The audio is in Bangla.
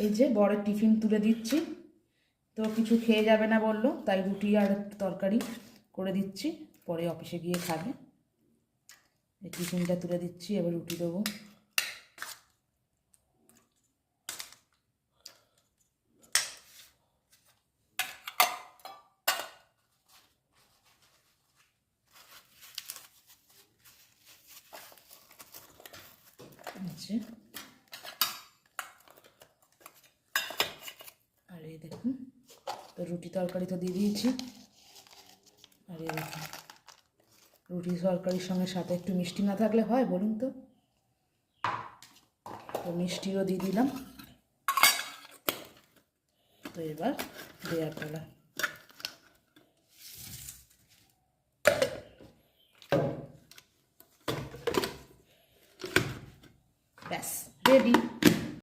এই যে বরের টিফিন তুলে দিচ্ছি, তো কিছু খেয়ে যাবে না বললো, তাই রুটি আর তরকারি করে দিচ্ছি, পরে অফিসে গিয়ে খাবে। এই টিফিনটা তুলে দিচ্ছি, এবার রুটি দেবো। আর এই দেখুন, তো রুটি তরকারি তো দিয়ে দিয়েছি। আর এই দেখুন, রুটি তরকারির সঙ্গে সাথে একটু মিষ্টি না থাকলে হয় বলুন তো? তো মিষ্টিও দিয়ে দিলাম। তো এবার দেওয়ার পালা। ব্যাস রেডি।